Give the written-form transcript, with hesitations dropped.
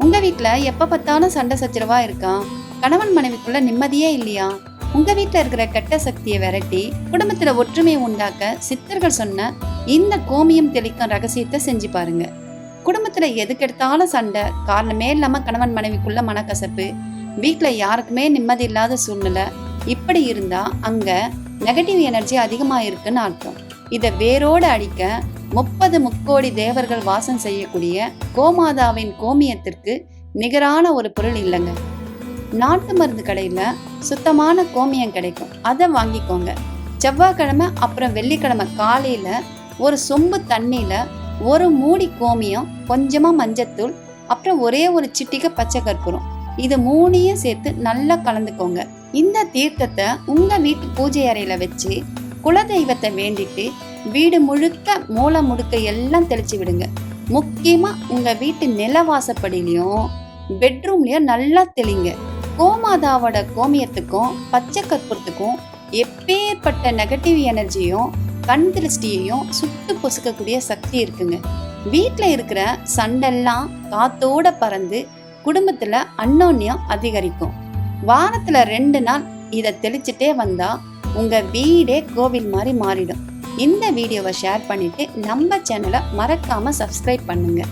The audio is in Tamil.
உங்க வீட்ல எப்ப பார்த்தாலும் சண்டை சச்சரவா இருக்கா? கணவன் மனைவிக்குள்ள நிம்மதியே இல்லையா? உங்க வீட்ல இருக்கிற கெட்ட சக்தியை விரட்டி குடும்பத்துல ஒற்றுமையை உண்டாக்க சித்தர்கள் சொன்ன இந்த கோமியம் தெளிக்கும் ரகசியத்தை செஞ்சு பாருங்க. குடும்பத்துல எதுக்கெடுத்தாலும் சண்டை, காரணமே இல்லாம கணவன் மனைவிக்குள்ள மனக்கசப்பு, வீட்ல யாருக்குமே நிம்மதி இல்லாத சூழ்நிலை, இப்படி இருந்தா அங்க நெகட்டிவ் எனர்ஜி அதிகமா இருக்குன்னு அர்த்தம். இதை வேரோடு அடிக்க 30 முக்கோடி தேவர்கள் வாசம் செய்யக்கூடிய கோமாதாவின் கோமியத்திற்கு நிகரான ஒரு பொருள் இல்லைங்க. நாட்டு மருந்து கடையில சுத்தமான கோமியம் கிடைக்கும், அதை வாங்கிக்கோங்க. செவ்வாய்க்கிழமை அப்புறம் வெள்ளிக்கிழமை காலையில ஒரு சொம்பு தண்ணியில ஒரு மூடி கோமியம், கொஞ்சமா மஞ்சத்தூள், அப்புறம் ஒரே ஒரு சிட்டிகை பச்சை கற்பூரம், இது மூணையும் சேர்த்து நல்லா கலந்துக்கோங்க. இந்த தீர்த்தத்தை உங்க வீட்டு பூஜை அறையில வச்சு குலதெய்வத்தை வேண்டிட்டு வீடு முழுக்க மூளை முடுக்க எல்லாம் தெளிச்சு விடுங்க. முக்கியமா உங்க வீட்டு நிலவாசப்படியிலையும் பெட்ரூம்லயும் நல்லா தெளிங்க. கோமாதாவோட கோமியத்துக்கும் பச்சை கற்பூரத்துக்கும் எப்பேற்பட்ட நெகட்டிவ் எனர்ஜியும் கண் திருஷ்டியையும் சுட்டு பொசுக்கக்கூடிய சக்தி இருக்குங்க. வீட்டில் இருக்கிற சண்டெல்லாம் காத்தோட பறந்து குடும்பத்துல அன்னோன்யம் அதிகரிக்கும். வாரத்துல 2 நாள் இதை தெளிச்சுட்டே வந்தா உங்க வீடே கோவில் மாதிரி மாறிடும். இந்த வீடியோவை ஷேர் பண்ணிட்டு நம்ம சேனலை மறக்காம சப்ஸ்கிரைப் பண்ணுங்க.